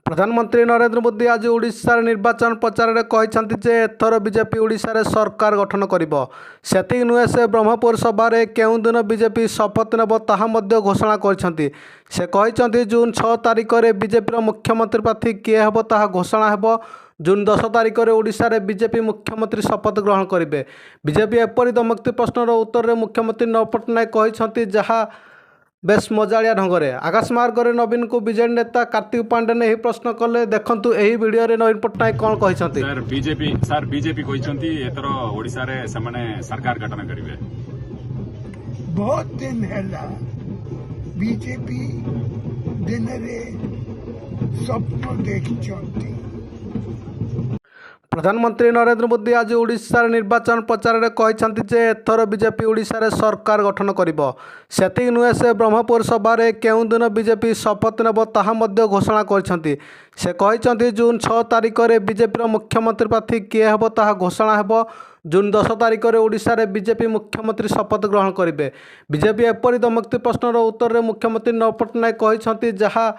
प्रधानमंत्री नरेंद्र मोदी आज ओडिशा निर्वाचन प्रचार में कहते एथर बीजेपी ओडिशा सरकार गठन करिबो। सेतिक नुहे से ब्रह्मपुर सभार केउं दिन बीजेपी शपथ नेब ताहा मध्य घोषणा करछंती। से कहते जून 6 तारिख में बीजेपी मुख्यमंत्री प्रार्थी किए हेब ताहा घोषणा हेब। जून 10 तारिख में ओडिशा रे बीजेपी मुख्यमंत्री शपथ ग्रहण करेंगे। बीजेपी एपरी दमक्ति प्रश्नर उत्तर में मुख्यमंत्री नवीन पट्टनायक कहते जहाँ बेस मजालिया ढंग से आकाशमार्ग में नवीन को बीजेडी नेता कार्तिक पांडे ने यही प्रश्न कले। देखंतु एही वीडियो रे नवीन पट्टनायक कौन कहते। सर बीजेपी कहते एथर ओडिशा रे सेमाने सरकार गठन करिवे। बहुत दिन हैला बीजेपी दिन रे स्वप्न देखिछंती। प्रधानमंत्री नरेंद्र मोदी आज ओडिशा निर्वाचन प्रचार में कहते एथर बीजेपी ओडिशा सरकार गठन करिबो। सेतिक नुहे से ब्रह्मपुर सभार केउं दिन बीजेपी शपथ नेब ताहा मध्य घोषणा करछंती। से कहते जून 6 तारिख में बीजेपी मुख्यमंत्री प्रार्थी किए हेब ताहा घोषणा हेब। जून 10 तारिख में ओडिशा रे बीजेपी मुख्यमंत्री शपथ ग्रहण करेंगे। बीजेपी एपरी दमक्ति प्रश्नर उत्तर में मुख्यमंत्री नवीन पट्टनायक कहते जहाँ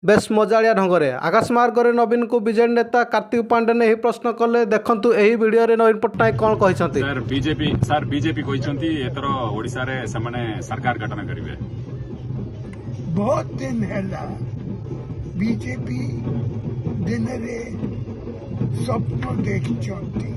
बेस मजालिया ढंग से आकाशमार्ग में नवीन को बीजेडी नेता कार्तिक पांडे ने यही प्रश्न कले। देखंतु एही वीडियो रे नवीन पट्टनायक कौन कहते। सर बीजेपी कहते एथर ओडिशा रे सेमाने सरकार गठन करिवे। बहुत दिन हैला बीजेपी दिन रे स्वप्न देखिछंती।